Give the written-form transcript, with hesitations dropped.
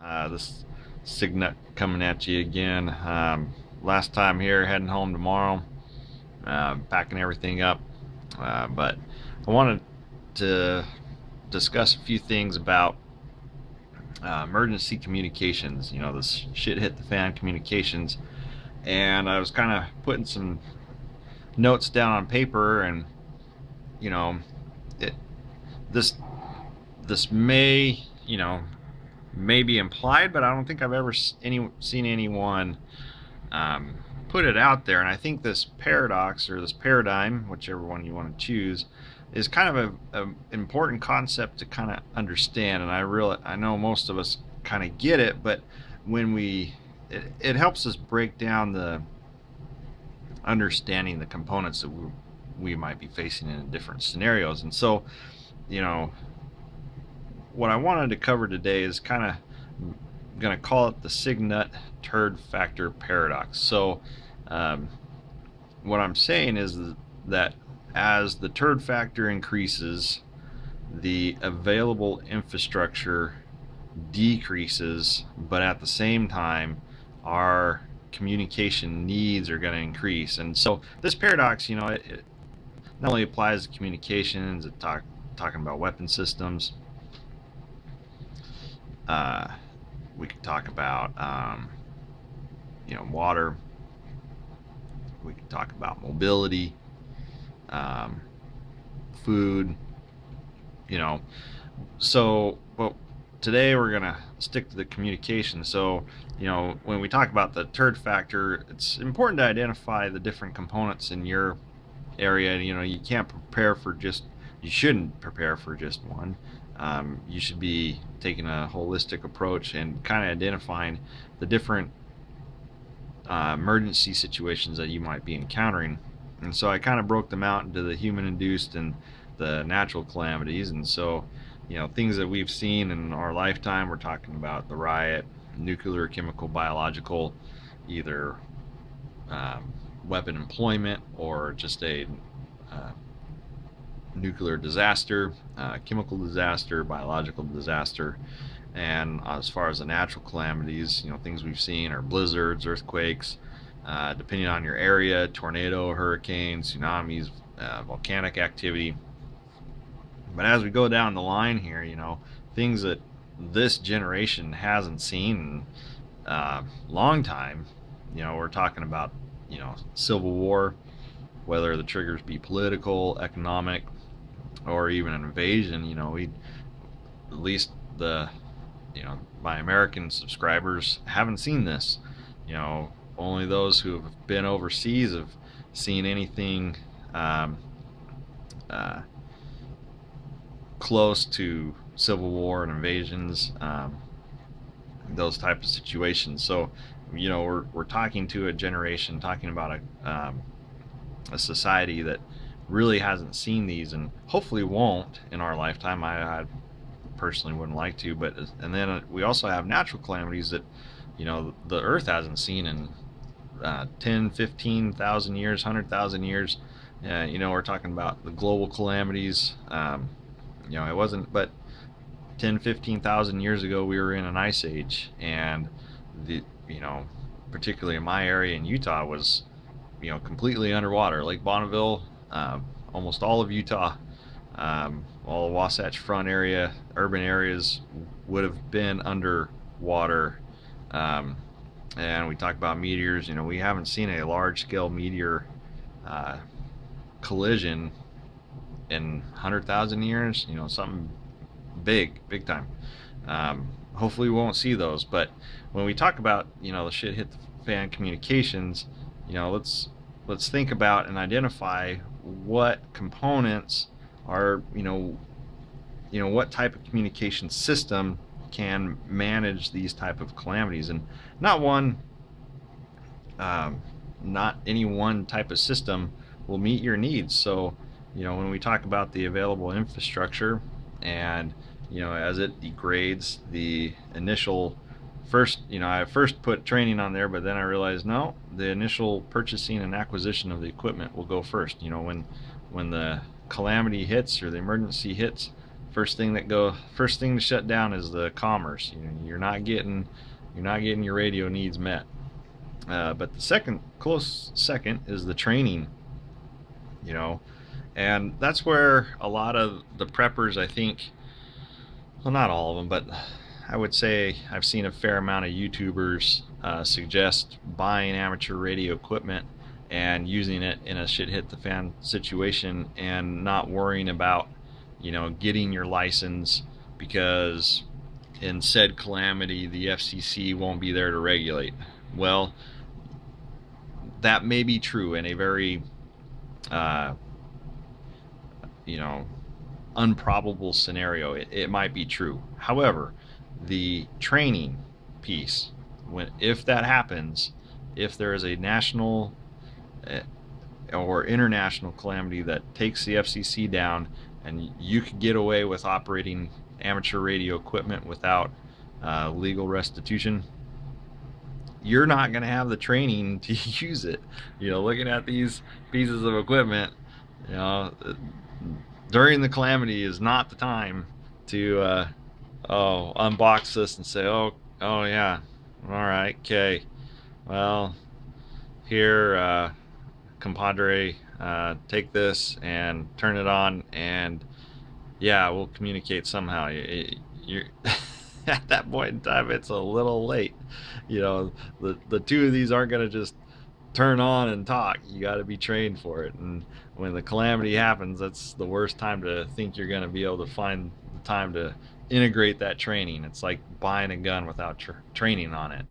This Signet coming at you again. Last time here, heading home tomorrow, packing everything up. But I wanted to discuss a few things about emergency communications. You know, this shit hit the fan communications, and I was kind of putting some notes down on paper, and you know, it this may, may be implied, but I don't think I've ever seen anyone put it out there. And I think this paradox, or this paradigm, whichever one you want to choose, is kind of a important concept to kind of understand. And I know most of us kind of get it, but when it helps us break down the understanding the components that we might be facing in different scenarios. And so, what I wanted to cover today is kind of going to call it the Signet Turd factor paradox. So what I'm saying is that as the turd factor increases, the available infrastructure decreases, but at the same time our communication needs are going to increase. And so this paradox, it not only applies to communications, talking about weapon systems. We could talk about water. We could talk about mobility, food. So, but today we're gonna stick to the communication. So, when we talk about the turd factor, it's important to identify the different components in your area. You can't prepare for you shouldn't prepare for just one. You should be taking a holistic approach and kind of identifying the different emergency situations that you might be encountering. And so I kind of broke them out into the human-induced and the natural calamities. And so, things that we've seen in our lifetime, we're talking about the riot, nuclear, chemical, biological, either weapon employment or just a nuclear disaster, chemical disaster, biological disaster. And as far as the natural calamities, things we've seen are blizzards, earthquakes, depending on your area, tornado, hurricanes, tsunamis, volcanic activity. But as we go down the line here, things that this generation hasn't seen in a long time, we're talking about, civil war, whether the triggers be political, economic, or even an invasion. We, at least my American subscribers, haven't seen this. Only those who have been overseas have seen anything close to civil war and invasions, those types of situations. So we're talking to a generation, talking about a society that really hasn't seen these, and hopefully won't in our lifetime. I personally wouldn't like to, but and then we also have natural calamities that the earth hasn't seen in 10, 15,000 years, 100,000 years. We're talking about the global calamities. It wasn't but 10, 15,000 years ago we were in an ice age, and particularly in my area in Utah was completely underwater. Lake Bonneville, almost all of Utah, all the Wasatch Front area, urban areas would have been underwater. And we talk about meteors. We haven't seen a large-scale meteor collision in 100,000 years. Something big time. Hopefully we won't see those. But when we talk about the shit hit the fan communications, let's think about and identify what components are, what type of communication system can manage these type of calamities. And not any one type of system will meet your needs. So when we talk about the available infrastructure, and as it degrades, the initial I first put training on there, but then I realized no, the initial purchasing and acquisition of the equipment will go first. When the calamity hits or the emergency hits, First thing to shut down is the commerce. You know, you're not getting your radio needs met. But the close second is the training. You know, and that's where a lot of the preppers, I think, well, not all of them, but I would say I've seen a fair amount of YouTubers suggest buying amateur radio equipment and using it in a shit hit the fan situation and not worrying about, you know, getting your license, because in said calamity the FCC won't be there to regulate. Well, that may be true in a very you know, unprobable scenario. It might be true. However, the training piece, if that happens, if there is a national or international calamity that takes the FCC down, and you could get away with operating amateur radio equipment without legal restitution, you're not going to have the training to use it. You know, looking at these pieces of equipment, you know, during the calamity is not the time to unbox this and say, oh yeah, all right, okay, well, here, compadre, take this and turn it on, and yeah, we'll communicate somehow. You're at that point in time, it's a little late. You know, the two of these aren't going to just turn on and talk. You got to be trained for it, and when the calamity happens, that's the worst time to think you're going to be able to find the time to integrate that training. It's like buying a gun without training on it.